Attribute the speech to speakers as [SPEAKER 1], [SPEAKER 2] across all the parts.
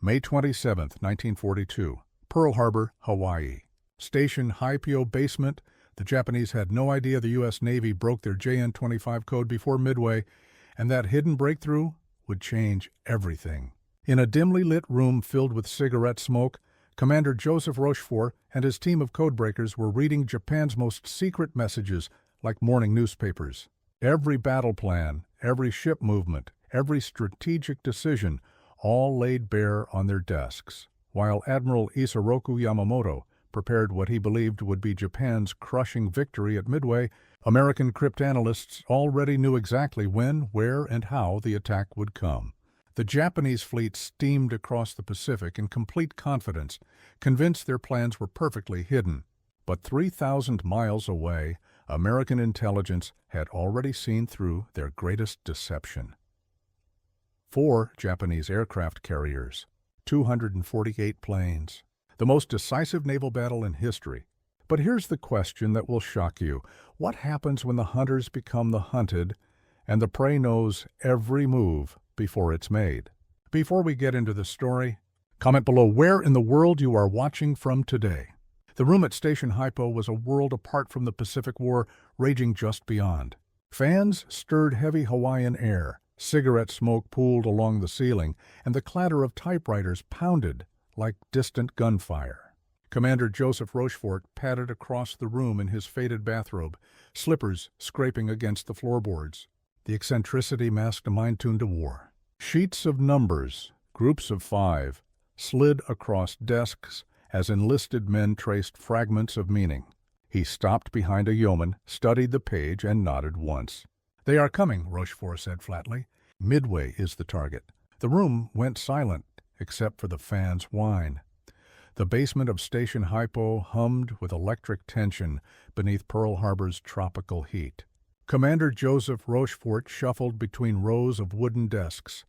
[SPEAKER 1] May 27, 1942, Pearl Harbor, Hawaii. Station HYPO basement. The Japanese had no idea the U.S. Navy broke their JN-25 code before Midway, and that hidden breakthrough would change everything. In a dimly lit room filled with cigarette smoke, Commander Joseph Rochefort and his team of codebreakers were reading Japan's most secret messages like morning newspapers. Every battle plan, every ship movement, every strategic decision, all laid bare on their desks, while Admiral Isoroku Yamamoto prepared what he believed would be Japan's crushing victory at Midway. American cryptanalysts already knew exactly when, where, and how the attack would come. The Japanese fleet steamed across the Pacific in complete confidence, convinced their plans were perfectly hidden. But 3,000 miles away, American intelligence had already seen through their greatest deception. 4 Japanese aircraft carriers, 248 planes, the most decisive naval battle in history. But here's the question that will shock you. What happens when the hunters become the hunted and the prey knows every move before it's made? Before we get into the story, comment below where in the world you are watching from today. The room at Station HYPO was a world apart from the Pacific War raging just beyond. Fans stirred heavy Hawaiian air, cigarette smoke pooled along the ceiling, and the clatter of typewriters pounded like distant gunfire. Commander Joseph Rochefort padded across the room in his faded bathrobe, slippers scraping against the floorboards. The eccentricity masked a mind tuned to war. Sheets of numbers, groups of 5, slid across desks as enlisted men traced fragments of meaning. He stopped behind a yeoman, studied the page, and nodded once. "They are coming," Rochefort said flatly. "Midway is the target." The room went silent, except for the fans' whine. The basement of Station HYPO hummed with electric tension beneath Pearl Harbor's tropical heat. Commander Joseph Rochefort shuffled between rows of wooden desks,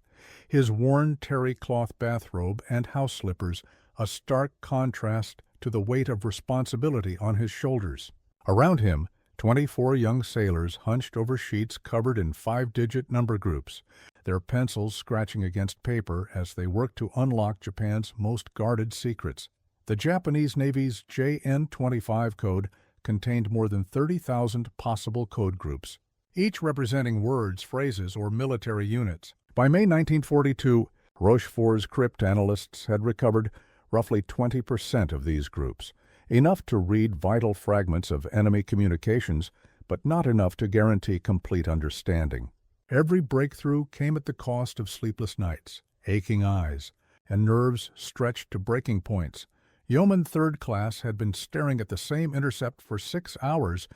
[SPEAKER 1] his worn terry cloth bathrobe and house slippers a stark contrast to the weight of responsibility on his shoulders. Around him, 24 young sailors hunched over sheets covered in 5-digit number groups, their pencils scratching against paper as they worked to unlock Japan's most guarded secrets. The Japanese Navy's JN-25 code contained more than 30,000 possible code groups, each representing words, phrases, or military units. By May 1942, Rochefort's cryptanalysts had recovered roughly 20% of these groups, enough to read vital fragments of enemy communications, but not enough to guarantee complete understanding. Every breakthrough came at the cost of sleepless nights, aching eyes, and nerves stretched to breaking points. Yeoman Third Class had been staring at the same intercept for 6 hours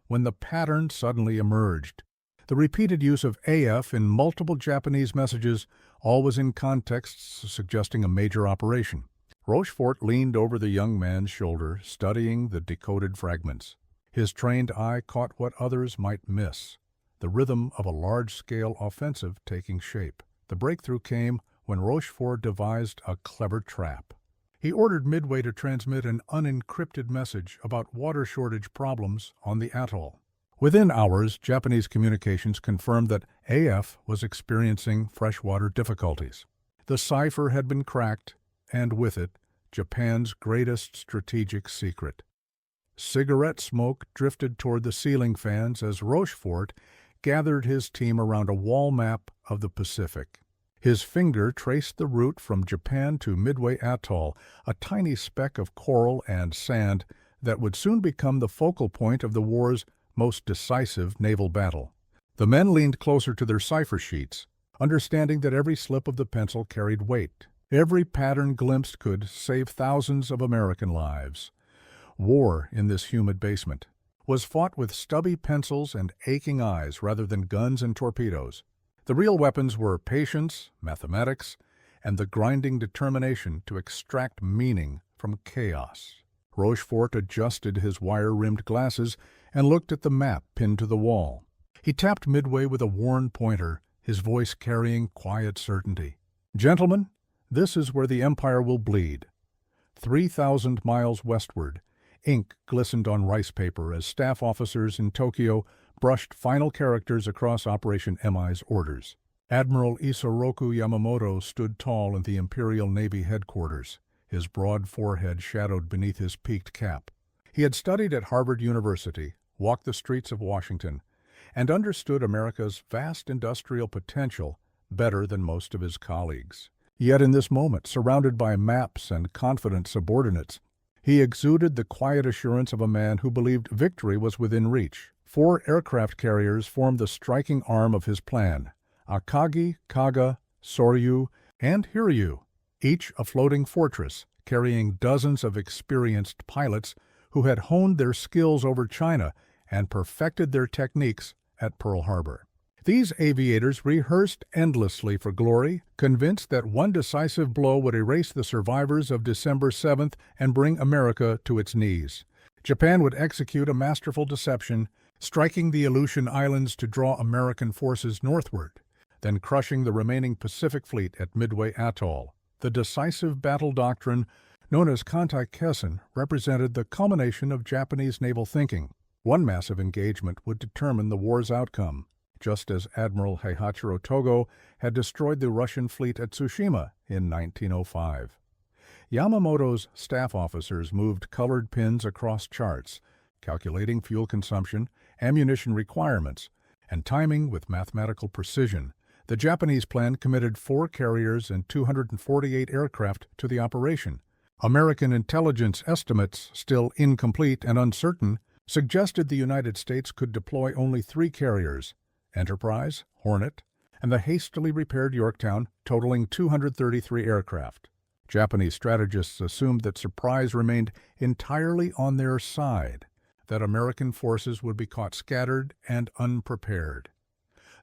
[SPEAKER 1] when the pattern suddenly emerged. The repeated use of AF in multiple Japanese messages, always in contexts suggesting a major operation. Rochefort leaned over the young man's shoulder, studying the decoded fragments. His trained eye caught what others might miss, the rhythm of a large-scale offensive taking shape. The breakthrough came when Rochefort devised a clever trap. He ordered Midway to transmit an unencrypted message about water shortage problems on the atoll. Within hours, Japanese communications confirmed that AF was experiencing freshwater difficulties. The cipher had been cracked, and with it, Japan's greatest strategic secret. Cigarette smoke drifted toward the ceiling fans as Rochefort gathered his team around a wall map of the Pacific. His finger traced the route from Japan to Midway Atoll, a tiny speck of coral and sand that would soon become the focal point of the war's most decisive naval battle. The men leaned closer to their cipher sheets, understanding that every slip of the pencil carried weight. Every pattern glimpsed could save thousands of American lives. War in this humid basement was fought with stubby pencils and aching eyes rather than guns and torpedoes. The real weapons were patience, mathematics, and the grinding determination to extract meaning from chaos. Rochefort adjusted his wire-rimmed glasses and looked at the map pinned to the wall. He tapped Midway with a worn pointer, his voice carrying quiet certainty. "Gentlemen, this is where the Empire will bleed." 3,000 miles westward, ink glistened on rice paper as staff officers in Tokyo brushed final characters across Operation MI's orders. Admiral Isoroku Yamamoto stood tall in the Imperial Navy headquarters, his broad forehead shadowed beneath his peaked cap. He had studied at Harvard University, walked the streets of Washington, and understood America's vast industrial potential better than most of his colleagues. Yet in this moment, surrounded by maps and confident subordinates, he exuded the quiet assurance of a man who believed victory was within reach. 4 aircraft carriers formed the striking arm of his plan: Akagi, Kaga, Soryu, and Hiryu, each a floating fortress carrying dozens of experienced pilots who had honed their skills over China and perfected their techniques at Pearl Harbor. These aviators rehearsed endlessly for glory, convinced that one decisive blow would erase the survivors of December 7th and bring America to its knees. Japan would execute a masterful deception, striking the Aleutian Islands to draw American forces northward, then crushing the remaining Pacific Fleet at Midway Atoll. The decisive battle doctrine, known as Kantai-Kessen, represented the culmination of Japanese naval thinking. One massive engagement would determine the war's outcome, just as Admiral Heihachi Togo had destroyed the Russian fleet at Tsushima in 1905. Yamamoto's staff officers moved colored pins across charts, calculating fuel consumption, ammunition requirements, and timing with mathematical precision. The Japanese plan committed 4 carriers and 248 aircraft to the operation. American intelligence estimates, still incomplete and uncertain, suggested the United States could deploy only 3 carriers: Enterprise, Hornet, and the hastily repaired Yorktown, totaling 233 aircraft. Japanese strategists assumed that surprise remained entirely on their side, that American forces would be caught scattered and unprepared.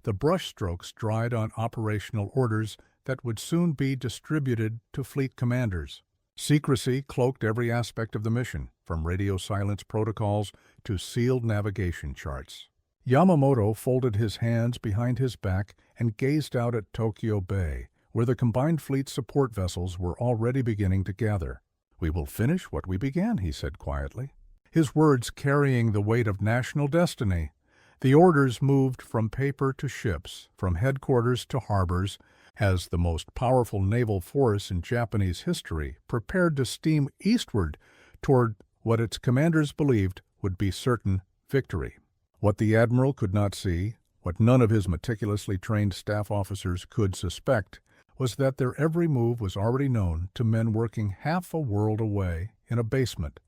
[SPEAKER 1] The brushstrokes dried on operational orders that would soon be distributed to fleet commanders. Secrecy cloaked every aspect of the mission, from radio silence protocols to sealed navigation charts. Yamamoto folded his hands behind his back and gazed out at Tokyo Bay, where the combined fleet support vessels were already beginning to gather. "We will finish what we began," he said quietly, his words carrying the weight of national destiny. The orders moved from paper to ships, from headquarters to harbors, as the most powerful naval force in Japanese history prepared to steam eastward toward what its commanders believed would be certain victory. What the admiral could not see, what none of his meticulously trained staff officers could suspect, was that their every move was already known to men working half a world away in a basement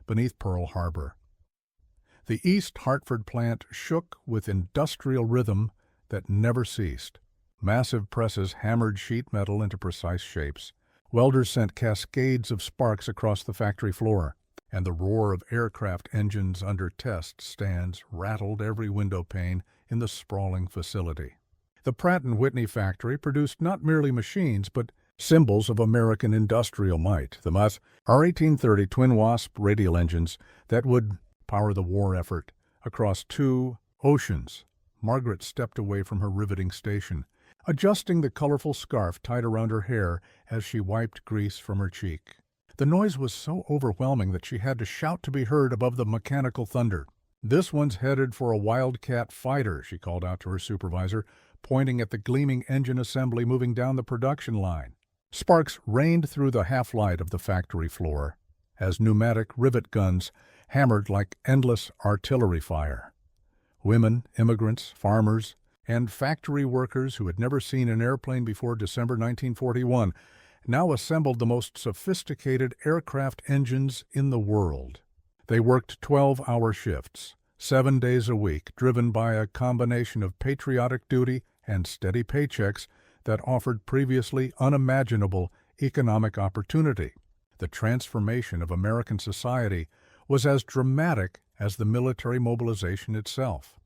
[SPEAKER 1] beneath Pearl Harbor. The East Hartford plant shook with industrial rhythm that never ceased. Massive presses hammered sheet metal into precise shapes. Welders sent cascades of sparks across the factory floor, and the roar of aircraft engines under test stands rattled every window pane in the sprawling facility. The Pratt & Whitney factory produced not merely machines, but symbols of American industrial might, the MAS R-1830 twin-wasp radial engines that would power the war effort across 2 oceans. Margaret stepped away from her riveting station, adjusting the colorful scarf tied around her hair as she wiped grease from her cheek. The noise was so overwhelming that she had to shout to be heard above the mechanical thunder. "This one's headed for a Wildcat fighter," she called out to her supervisor, pointing at the gleaming engine assembly moving down the production line. Sparks rained through the half-light of the factory floor as pneumatic rivet guns hammered like endless artillery fire. Women, immigrants, farmers, and factory workers who had never seen an airplane before December 1941 now assembled the most sophisticated aircraft engines in the world. They worked 12-hour shifts, 7 days a week, driven by a combination of patriotic duty and steady paychecks that offered previously unimaginable economic opportunity. The transformation of American society was as dramatic as the military mobilization itself.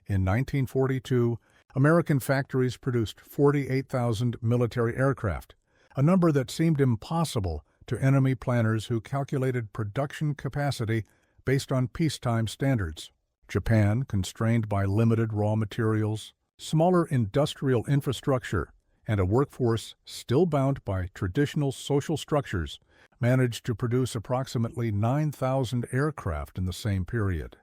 [SPEAKER 1] In 1942, American factories produced 48,000 military aircraft, a number that seemed impossible to enemy planners who calculated production capacity based on peacetime standards. Japan, constrained by limited raw materials, smaller industrial infrastructure, and a workforce still bound by traditional social structures, managed to produce approximately 9,000 aircraft in the same period.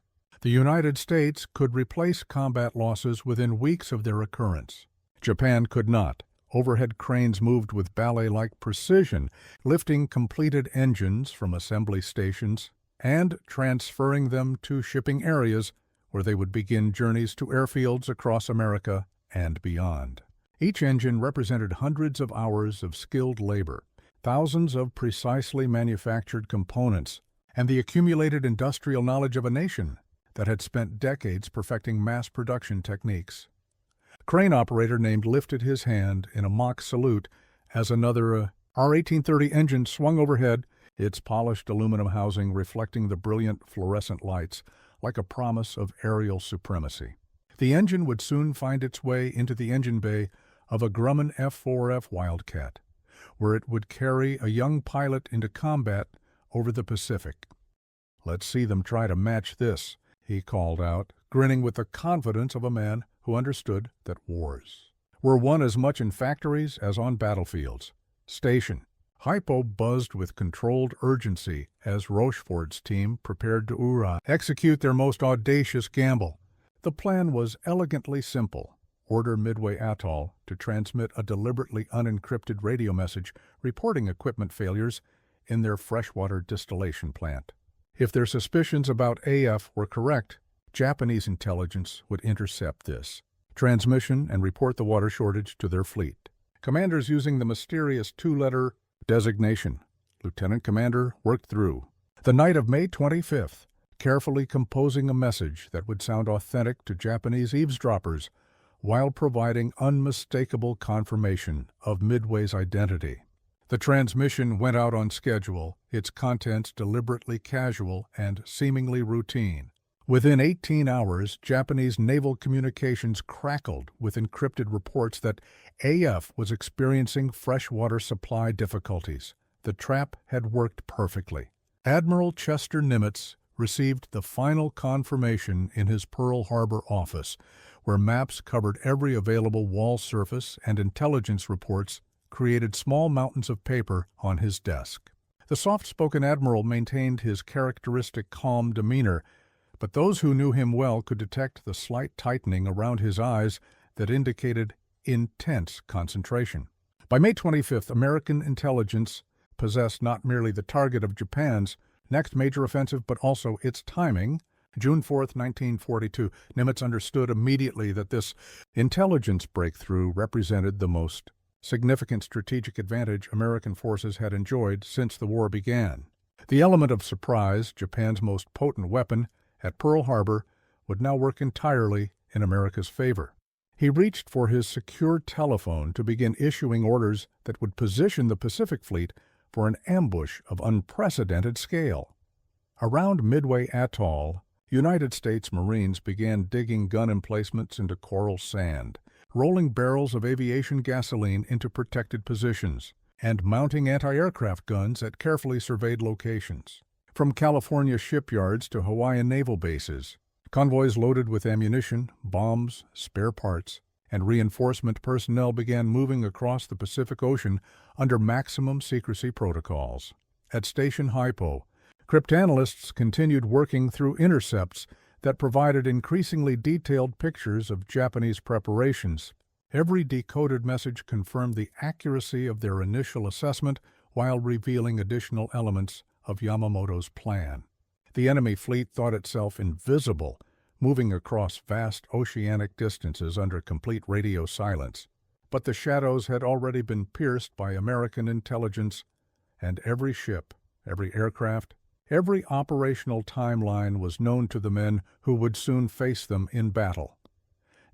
[SPEAKER 1] The United States could replace combat losses within weeks of their occurrence. Japan could not. Overhead cranes moved with ballet-like precision, lifting completed engines from assembly stations and transferring them to shipping areas where they would begin journeys to airfields across America and beyond. Each engine represented hundreds of hours of skilled labor, thousands of precisely manufactured components, and the accumulated industrial knowledge of a nation that had spent decades perfecting mass production techniques. A crane operator named lifted his hand in a mock salute as another R-1830 engine swung overhead, its polished aluminum housing reflecting the brilliant fluorescent lights like a promise of aerial supremacy. The engine would soon find its way into the engine bay of a Grumman F-4F Wildcat, where it would carry a young pilot into combat over the Pacific. "Let's see them try to match this," he called out, grinning with the confidence of a man who understood that wars were won as much in factories as on battlefields. Station. HYPO buzzed with controlled urgency as Rochefort's team prepared to execute their most audacious gamble. The plan was elegantly simple. Order Midway Atoll to transmit a deliberately unencrypted radio message reporting equipment failures in their freshwater distillation plant. If their suspicions about AF were correct, Japanese intelligence would intercept this transmission and report the water shortage to their fleet. Commanders using the mysterious two-letter designation, Lieutenant Commander, worked through the night of May 25th, carefully composing a message that would sound authentic to Japanese eavesdroppers while providing unmistakable confirmation of Midway's identity. The transmission went out on schedule, its contents deliberately casual and seemingly routine. Within 18 hours, Japanese naval communications crackled with encrypted reports that AF was experiencing freshwater supply difficulties. The trap had worked perfectly. Admiral Chester Nimitz received the final confirmation in his Pearl Harbor office, where maps covered every available wall surface and intelligence reports created small mountains of paper on his desk. The soft-spoken admiral maintained his characteristic calm demeanor, but those who knew him well could detect the slight tightening around his eyes that indicated intense concentration. By May 25th, American intelligence possessed not merely the target of Japan's next major offensive, but also its timing. June 4, 1942, Nimitz understood immediately that this intelligence breakthrough represented the most significant strategic advantage American forces had enjoyed since the war began. The element of surprise, Japan's most potent weapon, at Pearl Harbor, would now work entirely in America's favor. He reached for his secure telephone to begin issuing orders that would position the Pacific Fleet for an ambush of unprecedented scale. Around Midway Atoll, United States Marines began digging gun emplacements into coral sand, rolling barrels of aviation gasoline into protected positions, and mounting anti-aircraft guns at carefully surveyed locations. From California shipyards to Hawaiian naval bases, convoys loaded with ammunition, bombs, spare parts, and reinforcement personnel began moving across the Pacific Ocean under maximum secrecy protocols. At Station HYPO, cryptanalysts continued working through intercepts that provided increasingly detailed pictures of Japanese preparations. Every decoded message confirmed the accuracy of their initial assessment while revealing additional elements of Yamamoto's plan. The enemy fleet thought itself invisible, moving across vast oceanic distances under complete radio silence. But the shadows had already been pierced by American intelligence, and every ship, every aircraft, every operational timeline was known to the men who would soon face them in battle.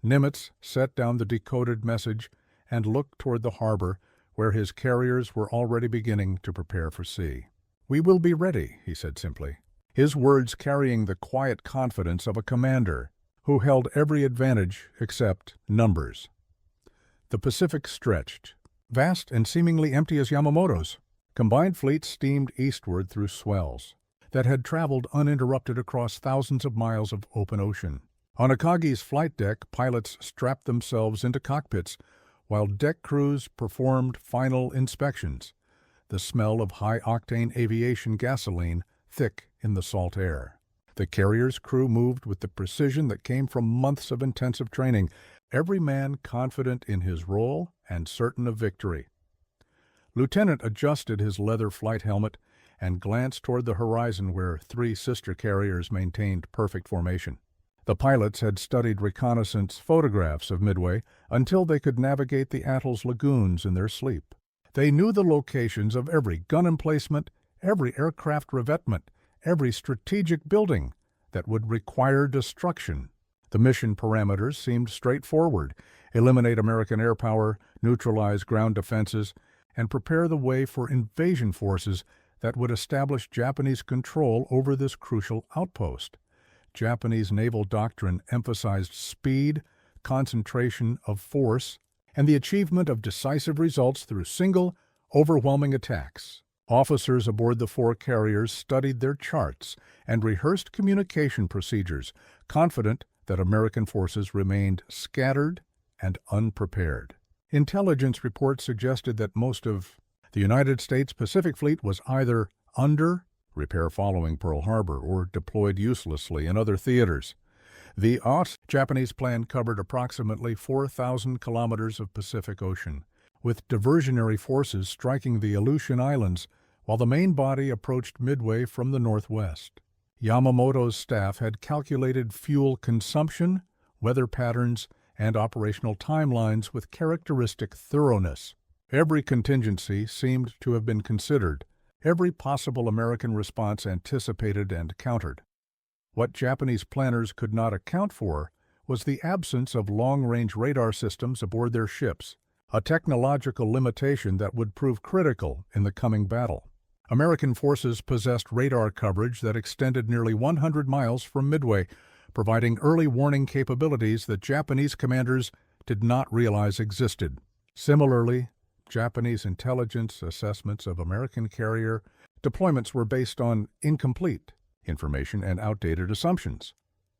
[SPEAKER 1] Nimitz set down the decoded message and looked toward the harbor, where his carriers were already beginning to prepare for sea. "We will be ready," he said simply, his words carrying the quiet confidence of a commander who held every advantage except numbers. The Pacific stretched, vast and seemingly empty as Yamamoto's. Combined fleets steamed eastward through swells that had traveled uninterrupted across thousands of miles of open ocean. On Akagi's flight deck, pilots strapped themselves into cockpits, while deck crews performed final inspections, the smell of high-octane aviation gasoline thick in the salt air. The carrier's crew moved with the precision that came from months of intensive training, every man confident in his role and certain of victory. Lieutenant adjusted his leather flight helmet and glanced toward the horizon where 3 sister carriers maintained perfect formation. The pilots had studied reconnaissance photographs of Midway until they could navigate the atoll's lagoons in their sleep. They knew the locations of every gun emplacement, every aircraft revetment, every strategic building that would require destruction. The mission parameters seemed straightforward: eliminate American air power, neutralize ground defenses, and prepare the way for invasion forces that would establish Japanese control over this crucial outpost. Japanese naval doctrine emphasized speed, concentration of force, and the achievement of decisive results through single, overwhelming attacks. Officers aboard the 4 carriers studied their charts and rehearsed communication procedures, confident that American forces remained scattered and unprepared. Intelligence reports suggested that most of the United States Pacific Fleet was either under repair following Pearl Harbor or deployed uselessly in other theaters. The Japanese plan covered approximately 4,000 kilometers of Pacific Ocean, with diversionary forces striking the Aleutian Islands while the main body approached Midway from the northwest. Yamamoto's staff had calculated fuel consumption, weather patterns, and operational timelines with characteristic thoroughness. Every contingency seemed to have been considered, every possible American response anticipated and countered. What Japanese planners could not account for was the absence of long-range radar systems aboard their ships, a technological limitation that would prove critical in the coming battle. American forces possessed radar coverage that extended nearly 100 miles from Midway, providing early warning capabilities that Japanese commanders did not realize existed. Similarly, Japanese intelligence assessments of American carrier deployments were based on incomplete information and outdated assumptions.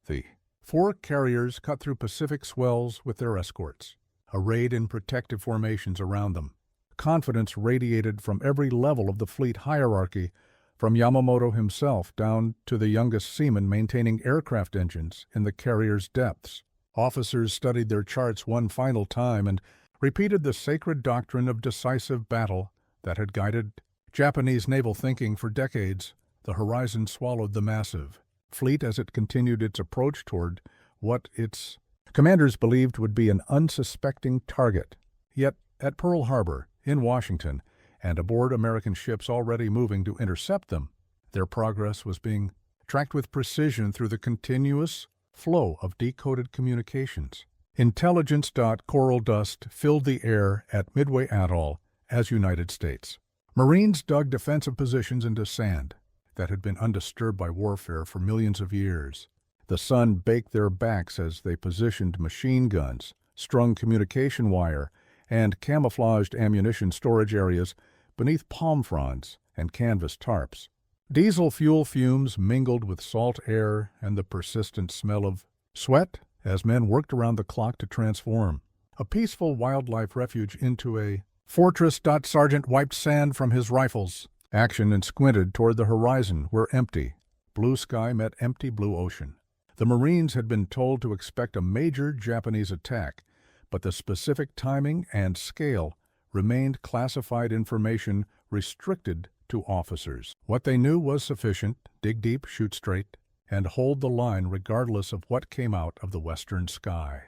[SPEAKER 1] The 4 carriers cut through Pacific swells with their escorts, arrayed in protective formations around them. Confidence radiated from every level of the fleet hierarchy, from Yamamoto himself down to the youngest seaman maintaining aircraft engines in the carrier's depths. Officers studied their charts one final time and repeated the sacred doctrine of decisive battle that had guided Japanese naval thinking for decades. The horizon swallowed the massive fleet as it continued its approach toward what its commanders believed would be an unsuspecting target. Yet, at Pearl Harbor, in Washington, and aboard American ships already moving to intercept them, their progress was being tracked with precision through the continuous flow of decoded communications. Intelligence coral dust filled the air at Midway Atoll as United States. Marines dug defensive positions into sand that had been undisturbed by warfare for millions of years. The sun baked their backs as they positioned machine guns, strung communication wire, and camouflaged ammunition storage areas beneath palm fronds and canvas tarps. Diesel fuel fumes mingled with salt air and the persistent smell of sweat as men worked around the clock to transform a peaceful wildlife refuge into a fortress. Sergeant wiped sand from his rifles action and squinted toward the horizon where empty blue sky met empty blue ocean. The Marines had been told to expect a major Japanese attack, but the specific timing and scale remained classified information restricted to officers. What they knew was sufficient: dig deep, shoot straight, and hold the line regardless of what came out of the western sky.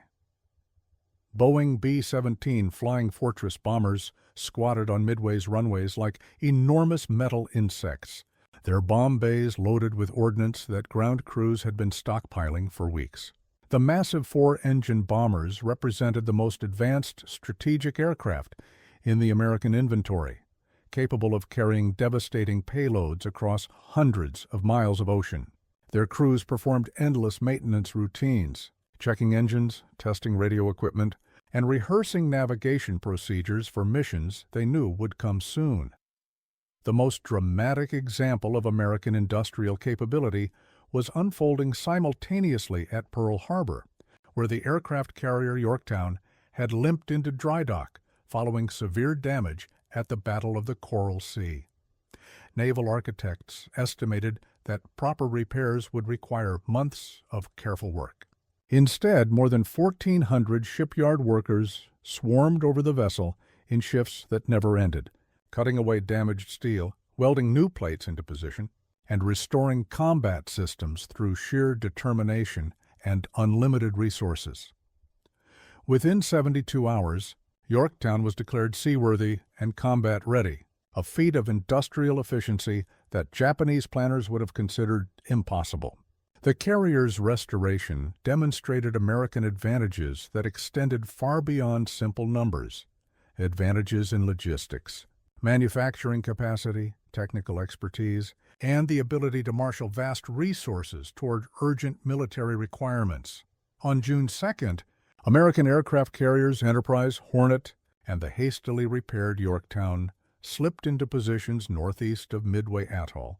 [SPEAKER 1] Boeing B-17 Flying Fortress bombers squatted on Midway's runways like enormous metal insects, their bomb bays loaded with ordnance that ground crews had been stockpiling for weeks. The massive 4-engine bombers represented the most advanced strategic aircraft in the American inventory, capable of carrying devastating payloads across hundreds of miles of ocean. Their crews performed endless maintenance routines, checking engines, testing radio equipment, and rehearsing navigation procedures for missions they knew would come soon. The most dramatic example of American industrial capability was unfolding simultaneously at Pearl Harbor, where the aircraft carrier Yorktown had limped into dry dock following severe damage at the Battle of the Coral Sea. Naval architects estimated that proper repairs would require months of careful work. Instead, more than 1,400 shipyard workers swarmed over the vessel in shifts that never ended, cutting away damaged steel, welding new plates into position, and restoring combat systems through sheer determination and unlimited resources. Within 72 hours, Yorktown was declared seaworthy and combat-ready, a feat of industrial efficiency that Japanese planners would have considered impossible. The carrier's restoration demonstrated American advantages that extended far beyond simple numbers. Advantages in logistics, manufacturing capacity, technical expertise, and the ability to marshal vast resources toward urgent military requirements. On June 2nd, American aircraft carriers Enterprise, Hornet, and the hastily repaired Yorktown slipped into positions northeast of Midway Atoll.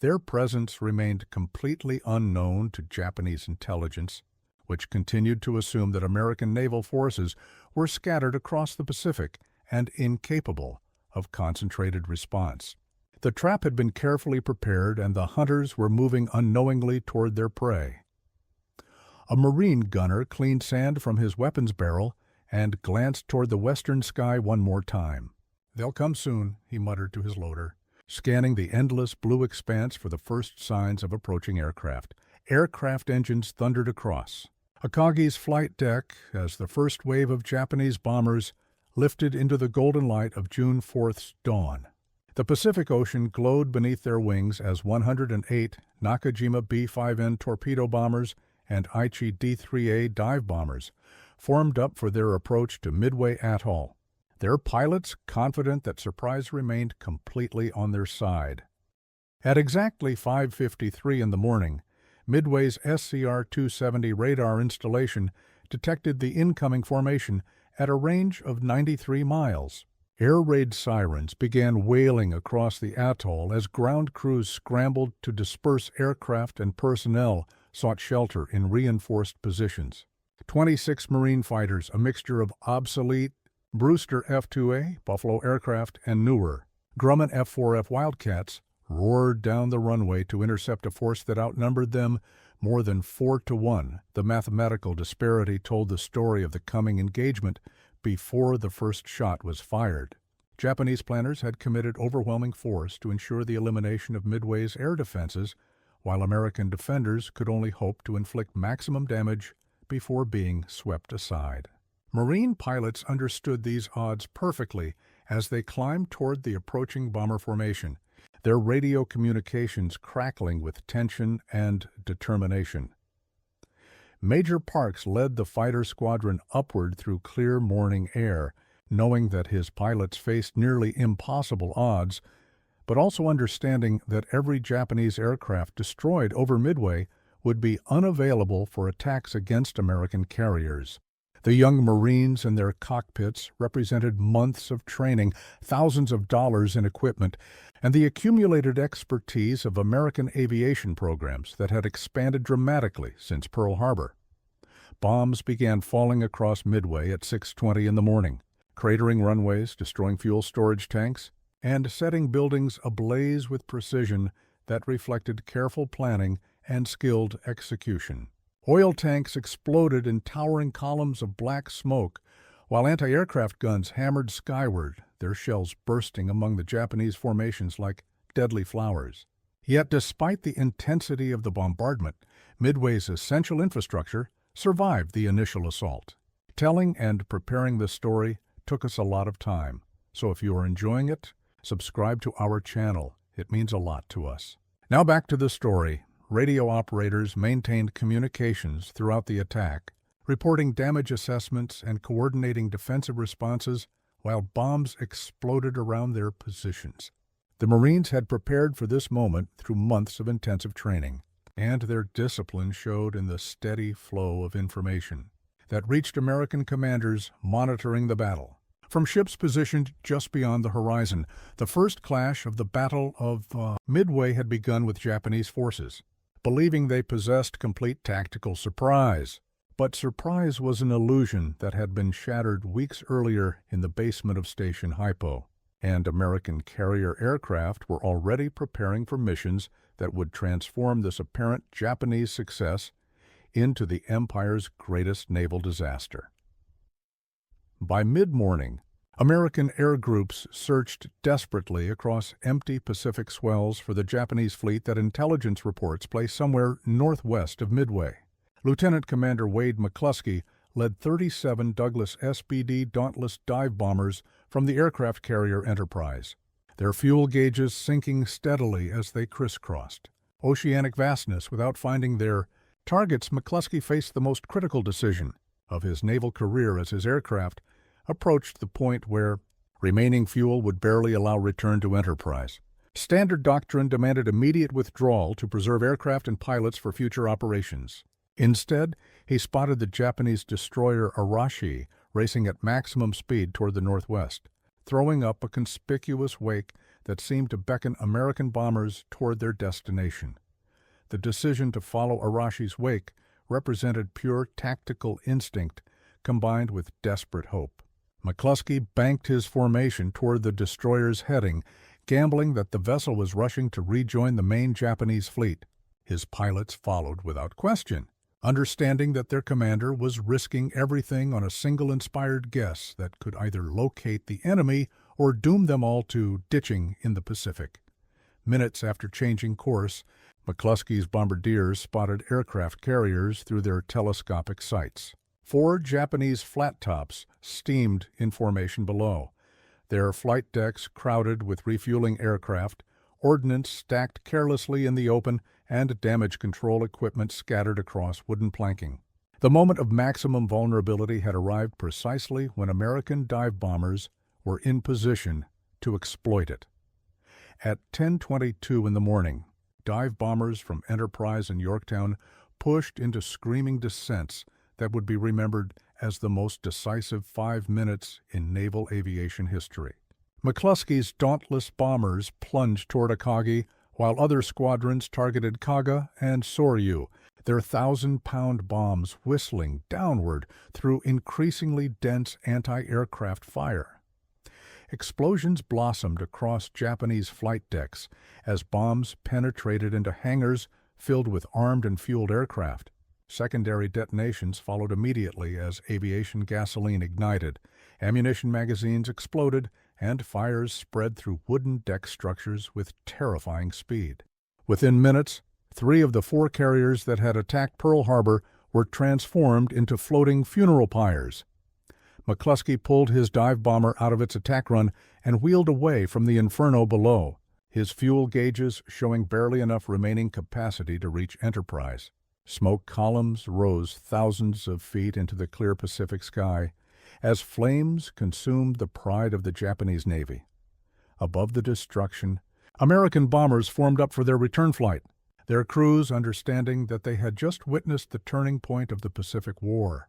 [SPEAKER 1] Their presence remained completely unknown to Japanese intelligence, which continued to assume that American naval forces were scattered across the Pacific and incapable of concentrated response. The trap had been carefully prepared, and the hunters were moving unknowingly toward their prey. A Marine gunner cleaned sand from his weapons barrel and glanced toward the western sky one more time. "They'll come soon," he muttered to his loader, scanning the endless blue expanse for the first signs of approaching aircraft. Aircraft engines thundered across Akagi's flight deck as the first wave of Japanese bombers lifted into the golden light of June 4th's dawn. The Pacific Ocean glowed beneath their wings as 108 Nakajima B-5N torpedo bombers and Aichi D-3A dive bombers formed up for their approach to Midway Atoll, their pilots confident that surprise remained completely on their side. At exactly 5:53 in the morning, Midway's SCR-270 radar installation detected the incoming formation at a range of 93 miles. Air raid sirens began wailing across the atoll as ground crews scrambled to disperse aircraft, and personnel sought shelter in reinforced positions. 26 Marine fighters, a mixture of obsolete Brewster F-2A, Buffalo aircraft, and newer Grumman F-4F Wildcats, roared down the runway to intercept a force that outnumbered them more than 4-1. The mathematical disparity told the story of the coming engagement before the first shot was fired. Japanese planners had committed overwhelming force to ensure the elimination of Midway's air defenses, while American defenders could only hope to inflict maximum damage before being swept aside. Marine pilots understood these odds perfectly as they climbed toward the approaching bomber formation, their radio communications crackling with tension and determination. Major Parks led the fighter squadron upward through clear morning air, knowing that his pilots faced nearly impossible odds, but also understanding that every Japanese aircraft destroyed over Midway would be unavailable for attacks against American carriers. The young Marines and their cockpits represented months of training, thousands of dollars in equipment, and the accumulated expertise of American aviation programs that had expanded dramatically since Pearl Harbor. Bombs began falling across Midway at 6:20 in the morning, cratering runways, destroying fuel storage tanks, and setting buildings ablaze with precision that reflected careful planning and skilled execution. Oil tanks exploded in towering columns of black smoke, while anti-aircraft guns hammered skyward, their shells bursting among the Japanese formations like deadly flowers. Yet despite the intensity of the bombardment, Midway's essential infrastructure survived the initial assault. Telling and preparing this story took us a lot of time, so if you are enjoying it, subscribe to our channel. It means a lot to us. Now back to the story. Radio operators maintained communications throughout the attack, reporting damage assessments and coordinating defensive responses while bombs exploded around their positions. The Marines had prepared for this moment through months of intensive training, and their discipline showed in the steady flow of information that reached American commanders monitoring the battle. From ships positioned just beyond the horizon, the first clash of the Battle of Midway had begun with Japanese forces, believing they possessed complete tactical surprise. But surprise was an illusion that had been shattered weeks earlier in the basement of Station HYPO, and American carrier aircraft were already preparing for missions that would transform this apparent Japanese success into the Empire's greatest naval disaster. By mid-morning, American air groups searched desperately across empty Pacific swells for the Japanese fleet that intelligence reports placed somewhere northwest of Midway. Lieutenant Commander Wade McCluskey led 37 Douglas SBD Dauntless dive bombers from the aircraft carrier Enterprise, their fuel gauges sinking steadily as they crisscrossed oceanic vastness without finding their targets. McCluskey faced the most critical decision of his naval career as his aircraft approached the point where remaining fuel would barely allow return to Enterprise. Standard doctrine demanded immediate withdrawal to preserve aircraft and pilots for future operations. Instead, he spotted the Japanese destroyer Arashi racing at maximum speed toward the northwest, throwing up a conspicuous wake that seemed to beckon American bombers toward their destination. The decision to follow Arashi's wake represented pure tactical instinct combined with desperate hope. McCluskey banked his formation toward the destroyer's heading, gambling that the vessel was rushing to rejoin the main Japanese fleet. His pilots followed without question, understanding that their commander was risking everything on a single inspired guess that could either locate the enemy or doom them all to ditching in the Pacific. Minutes after changing course, McCluskey's bombardiers spotted aircraft carriers through their telescopic sights. 4 Japanese flat tops steamed in formation below, their flight decks crowded with refueling aircraft, ordnance stacked carelessly in the open, and damage control equipment scattered across wooden planking. The moment of maximum vulnerability had arrived precisely when American dive bombers were in position to exploit it. At 10:22 in the morning, dive bombers from Enterprise and Yorktown pushed into screaming descents that would be remembered as the most decisive 5 minutes in naval aviation history. McCluskey's dauntless bombers plunged toward Akagi, while other squadrons targeted Kaga and Soryu, their 1,000-pound bombs whistling downward through increasingly dense anti-aircraft fire. Explosions blossomed across Japanese flight decks as bombs penetrated into hangars filled with armed and fueled aircraft. Secondary detonations followed immediately as aviation gasoline ignited, ammunition magazines exploded, and fires spread through wooden deck structures with terrifying speed. Within minutes, 3 of the 4 carriers that had attacked Pearl Harbor were transformed into floating funeral pyres. McCluskey pulled his dive bomber out of its attack run and wheeled away from the inferno below, his fuel gauges showing barely enough remaining capacity to reach Enterprise. Smoke columns rose thousands of feet into the clear Pacific sky as flames consumed the pride of the Japanese Navy. Above the destruction, American bombers formed up for their return flight, their crews understanding that they had just witnessed the turning point of the Pacific War.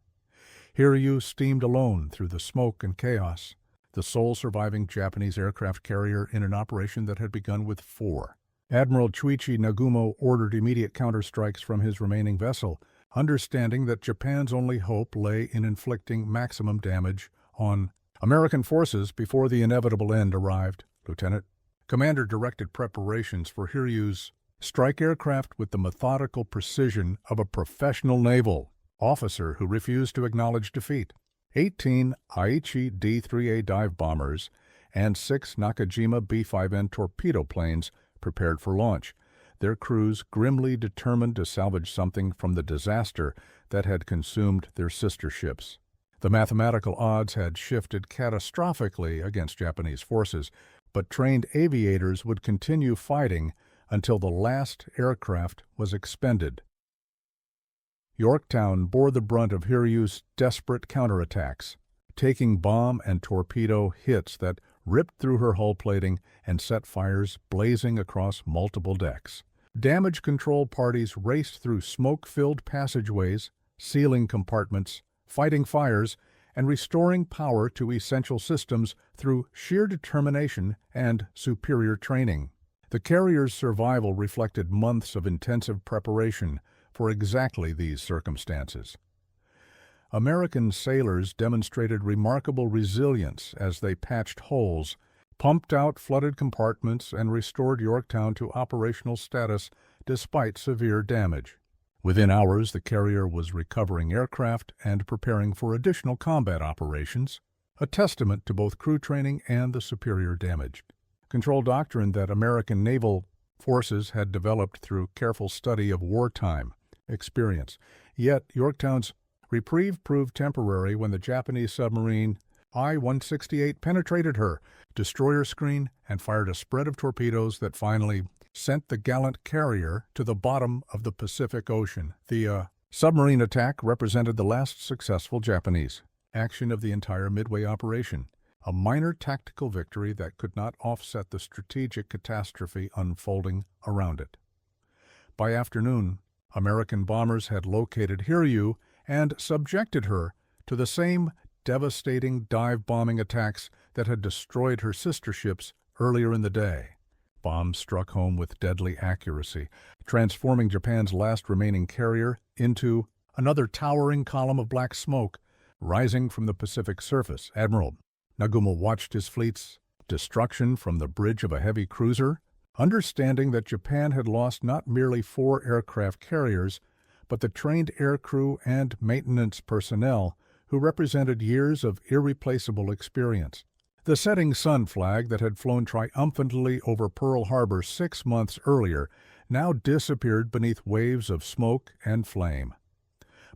[SPEAKER 1] Hiryu steamed alone through the smoke and chaos, the sole surviving Japanese aircraft carrier in an operation that had begun with 4. Admiral Chuichi Nagumo ordered immediate counterstrikes from his remaining vessel, understanding that Japan's only hope lay in inflicting maximum damage on American forces before the inevitable end arrived. Lieutenant Commander directed preparations for Hiryu's strike aircraft with the methodical precision of a professional naval officer who refused to acknowledge defeat. 18 Aichi D-3A dive bombers and 6 Nakajima B-5N torpedo planes prepared for launch, their crews grimly determined to salvage something from the disaster that had consumed their sister ships. The mathematical odds had shifted catastrophically against Japanese forces, but trained aviators would continue fighting until the last aircraft was expended. Yorktown bore the brunt of Hiryu's desperate counterattacks, taking bomb and torpedo hits that ripped through her hull plating and set fires blazing across multiple decks. Damage control parties raced through smoke-filled passageways, sealing compartments, fighting fires, and restoring power to essential systems through sheer determination and superior training. The carrier's survival reflected months of intensive preparation for exactly these circumstances. American sailors demonstrated remarkable resilience as they patched holes, pumped out flooded compartments, and restored Yorktown to operational status despite severe damage. Within hours, the carrier was recovering aircraft and preparing for additional combat operations, a testament to both crew training and the superior damage control doctrine that American naval forces had developed through careful study of wartime experience. Yet, Yorktown's reprieve proved temporary when the Japanese submarine I-168 penetrated her destroyer screen and fired a spread of torpedoes that finally sent the gallant carrier to the bottom of the Pacific Ocean. The submarine attack represented the last successful Japanese action of the entire Midway operation, a minor tactical victory that could not offset the strategic catastrophe unfolding around it. By afternoon, American bombers had located Hiryu and subjected her to the same devastating dive bombing attacks that had destroyed her sister ships earlier in the day. Bombs struck home with deadly accuracy, transforming Japan's last remaining carrier into another towering column of black smoke rising from the Pacific surface. Admiral Naguma watched his fleet's destruction from the bridge of a heavy cruiser, understanding that Japan had lost not merely 4 aircraft carriers, but the trained aircrew and maintenance personnel who represented years of irreplaceable experience. The setting sun flag that had flown triumphantly over Pearl Harbor 6 months earlier now disappeared beneath waves of smoke and flame.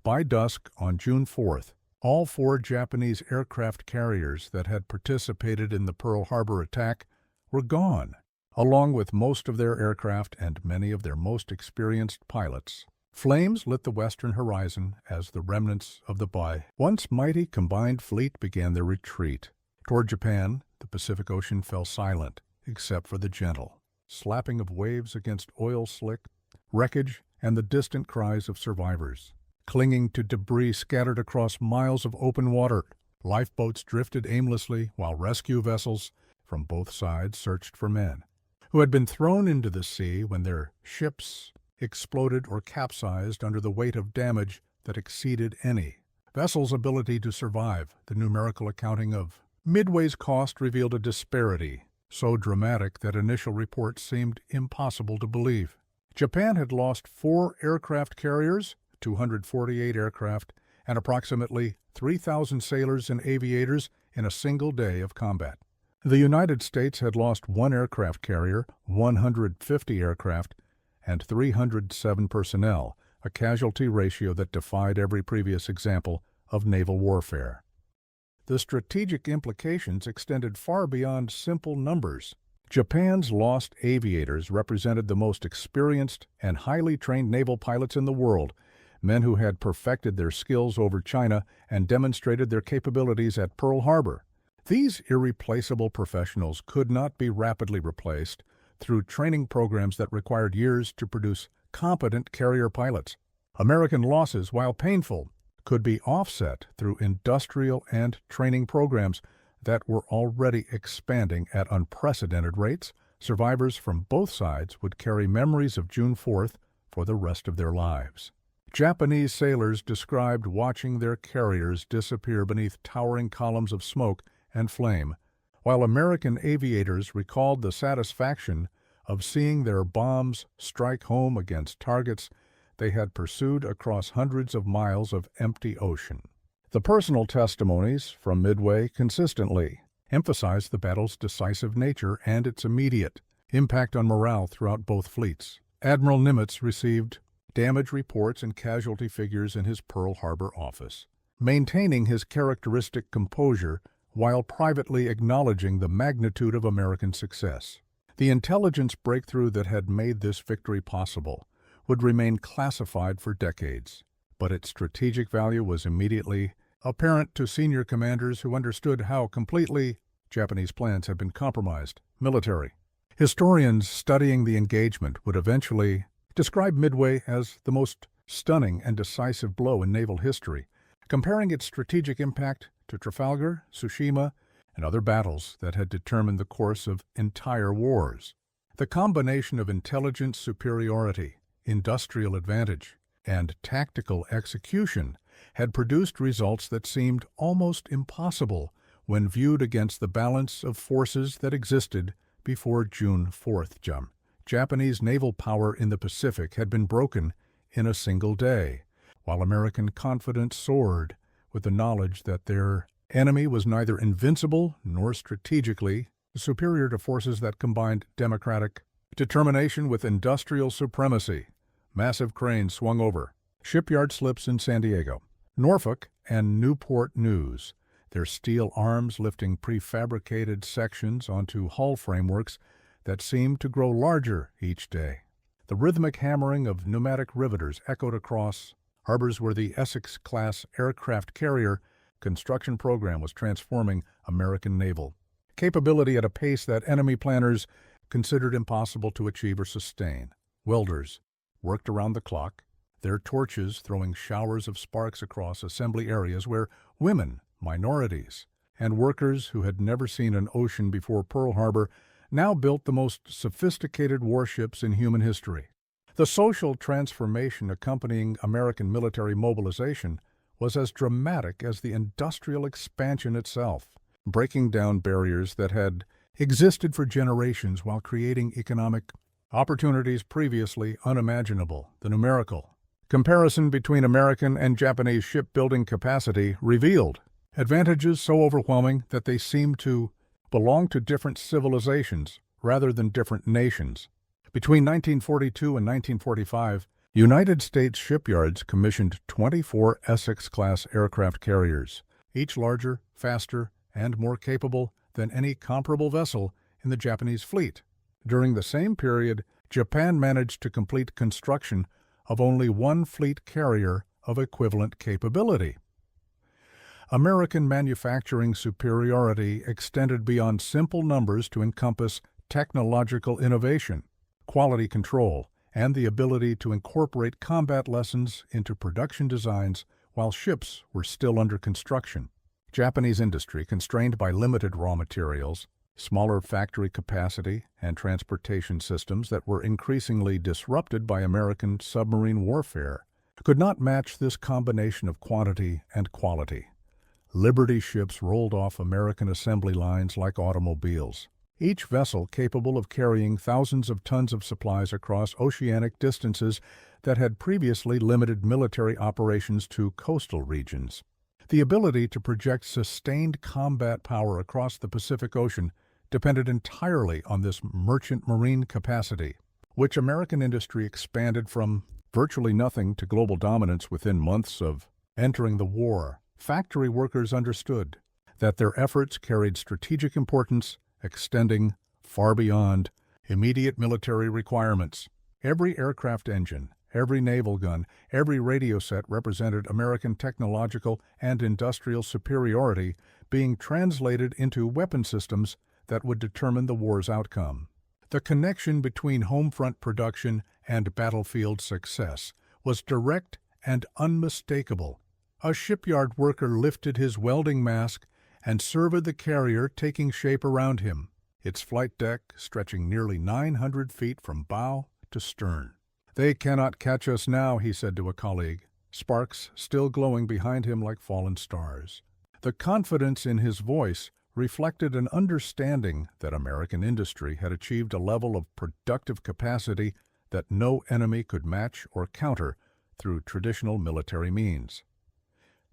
[SPEAKER 1] By dusk on June 4th, all 4 Japanese aircraft carriers that had participated in the Pearl Harbor attack were gone, along with most of their aircraft and many of their most experienced pilots. Flames lit the western horizon as the remnants of the once mighty combined fleet began their retreat. Toward Japan, the Pacific Ocean fell silent, except for the gentle slapping of waves against oil slick, wreckage, and the distant cries of survivors. Clinging to debris scattered across miles of open water, lifeboats drifted aimlessly while rescue vessels from both sides searched for men who had been thrown into the sea when their ships exploded or capsized under the weight of damage that exceeded any vessel's ability to survive. The numerical accounting of Midway's cost revealed a disparity so dramatic that initial reports seemed impossible to believe. Japan had lost 4 aircraft carriers, 248 aircraft, and approximately 3,000 sailors and aviators in a single day of combat. The United States had lost 1 aircraft carrier, 150 aircraft, and 307 personnel, a casualty ratio that defied every previous example of naval warfare. The strategic implications extended far beyond simple numbers. Japan's lost aviators represented the most experienced and highly trained naval pilots in the world, men who had perfected their skills over China and demonstrated their capabilities at Pearl Harbor. These irreplaceable professionals could not be rapidly replaced through training programs that required years to produce competent carrier pilots. American losses, while painful, could be offset through industrial and training programs that were already expanding at unprecedented rates. Survivors from both sides would carry memories of June 4th for the rest of their lives. Japanese sailors described watching their carriers disappear beneath towering columns of smoke and flame, while American aviators recalled the satisfaction of seeing their bombs strike home against targets they had pursued across hundreds of miles of empty ocean. The personal testimonies from Midway consistently emphasized the battle's decisive nature and its immediate impact on morale throughout both fleets. Admiral Nimitz received damage reports and casualty figures in his Pearl Harbor office, maintaining his characteristic composure while privately acknowledging the magnitude of American success. The intelligence breakthrough that had made this victory possible would remain classified for decades, but its strategic value was immediately apparent to senior commanders who understood how completely Japanese plans had been compromised. Military historians studying the engagement would eventually describe Midway as the most stunning and decisive blow in naval history, comparing its strategic impact to Trafalgar, Tsushima, and other battles that had determined the course of entire wars. The combination of intelligence superiority, industrial advantage, and tactical execution had produced results that seemed almost impossible when viewed against the balance of forces that existed before June 4th. Japanese naval power in the Pacific had been broken in a single day, while American confidence soared with the knowledge that their enemy was neither invincible nor strategically superior to forces that combined democratic determination with industrial supremacy. Massive cranes swung over shipyard slips in San Diego, Norfolk, and Newport News, their steel arms lifting prefabricated sections onto hull frameworks that seemed to grow larger each day. The rhythmic hammering of pneumatic riveters echoed across harbors where the Essex-class aircraft carrier construction program was transforming American naval capability at a pace that enemy planners considered impossible to achieve or sustain. Welders worked around the clock, their torches throwing showers of sparks across assembly areas where women, minorities, and workers who had never seen an ocean before Pearl Harbor now built the most sophisticated warships in human history. The social transformation accompanying American military mobilization was as dramatic as the industrial expansion itself, breaking down barriers that had existed for generations while creating economic opportunities previously unimaginable. The numerical comparison between American and Japanese shipbuilding capacity revealed advantages so overwhelming that they seemed to belong to different civilizations rather than different nations. Between 1942 and 1945, United States shipyards commissioned 24 Essex-class aircraft carriers, each larger, faster, and more capable than any comparable vessel in the Japanese fleet. During the same period, Japan managed to complete construction of only one fleet carrier of equivalent capability. American manufacturing superiority extended beyond simple numbers to encompass technological innovation, quality control, and the ability to incorporate combat lessons into production designs while ships were still under construction. Japanese industry, constrained by limited raw materials, smaller factory capacity, and transportation systems that were increasingly disrupted by American submarine warfare, could not match this combination of quantity and quality. Liberty ships rolled off American assembly lines like automobiles, each vessel capable of carrying thousands of tons of supplies across oceanic distances that had previously limited military operations to coastal regions. The ability to project sustained combat power across the Pacific Ocean depended entirely on this merchant marine capacity, which American industry expanded from virtually nothing to global dominance within months of entering the war. Factory workers understood that their efforts carried strategic importance, extending far beyond immediate military requirements. Every aircraft engine, every naval gun, every radio set represented American technological and industrial superiority being translated into weapon systems that would determine the war's outcome. The connection between homefront production and battlefield success was direct and unmistakable. A shipyard worker lifted his welding mask and surveyed the carrier taking shape around him, its flight deck stretching nearly 900 feet from bow to stern. "They cannot catch us now," he said to a colleague, sparks still glowing behind him like fallen stars. The confidence in his voice reflected an understanding that American industry had achieved a level of productive capacity that no enemy could match or counter through traditional military means.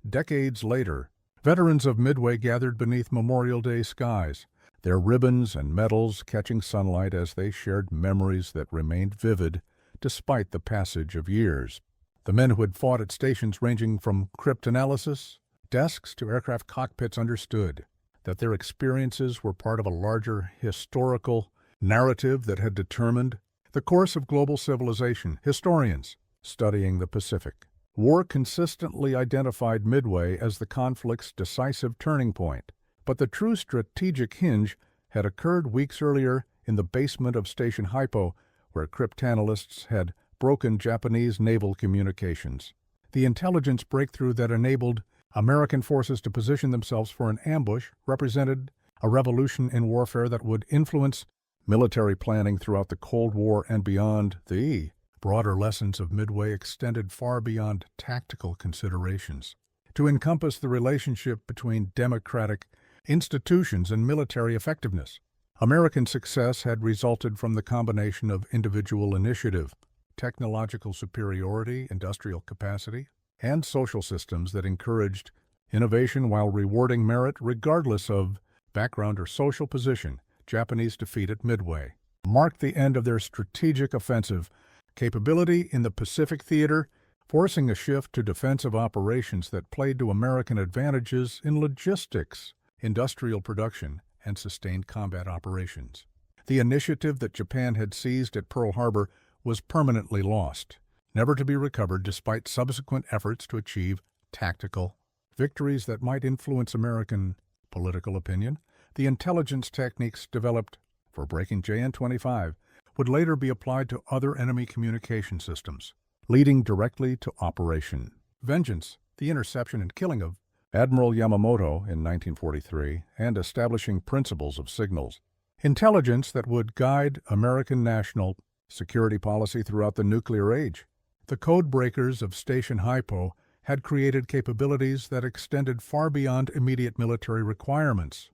[SPEAKER 1] Decades later, veterans of Midway gathered beneath Memorial Day skies, their ribbons and medals catching sunlight as they shared memories that remained vivid despite the passage of years. The men who had fought at stations ranging from cryptanalysis desks to aircraft cockpits understood that their experiences were part of a larger historical narrative that had determined the course of global civilization. Historians studying the Pacific War consistently identified Midway as the conflict's decisive turning point, but the true strategic hinge had occurred weeks earlier in the basement of Station HYPO, where cryptanalysts had broken Japanese naval communications. The intelligence breakthrough that enabled American forces to position themselves for an ambush represented a revolution in warfare that would influence military planning throughout the Cold War and beyond. The broader lessons of Midway extended far beyond tactical considerations to encompass the relationship between democratic institutions and military effectiveness. American success had resulted from the combination of individual initiative, technological superiority, industrial capacity, and social systems that encouraged innovation while rewarding merit regardless of background or social position. Japanese defeat at Midway marked the end of their strategic offensive capability in the Pacific theater, forcing a shift to defensive operations that played to American advantages in logistics, industrial production, and sustained combat operations. The initiative that Japan had seized at Pearl Harbor was permanently lost, never to be recovered despite subsequent efforts to achieve tactical victories that might influence American political opinion. The intelligence techniques developed for breaking JN-25 would later be applied to other enemy communication systems, leading directly to Operation Vengeance, the interception and killing of Admiral Yamamoto in 1943, and establishing principles of signals intelligence that would guide American national security policy throughout the nuclear age. The codebreakers of Station HYPO had created capabilities that extended far beyond immediate military requirements.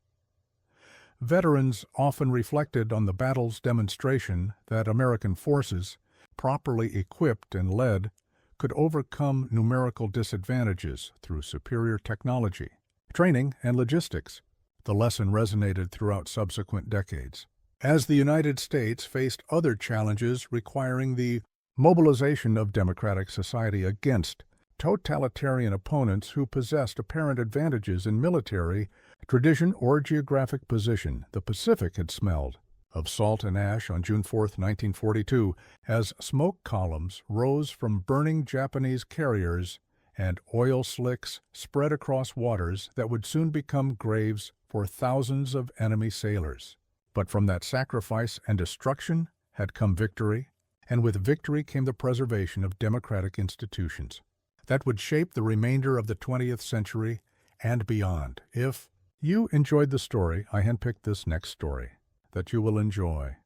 [SPEAKER 1] Veterans often reflected on the battle's demonstration that American forces, properly equipped and led, could overcome numerical disadvantages through superior technology, training, and logistics. The lesson resonated throughout subsequent decades, as the United States faced other challenges requiring the mobilization of democratic society against totalitarian opponents who possessed apparent advantages in military tradition or geographic position. The Pacific had smelled of salt and ash on June 4, 1942, as smoke columns rose from burning Japanese carriers and oil slicks spread across waters that would soon become graves for thousands of enemy sailors. But from that sacrifice and destruction had come victory, and with victory came the preservation of democratic institutions that would shape the remainder of the 20th century and beyond. If you enjoyed the story, I handpicked this next story that you will enjoy.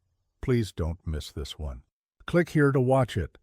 [SPEAKER 1] Please don't miss this one. Click here to watch it.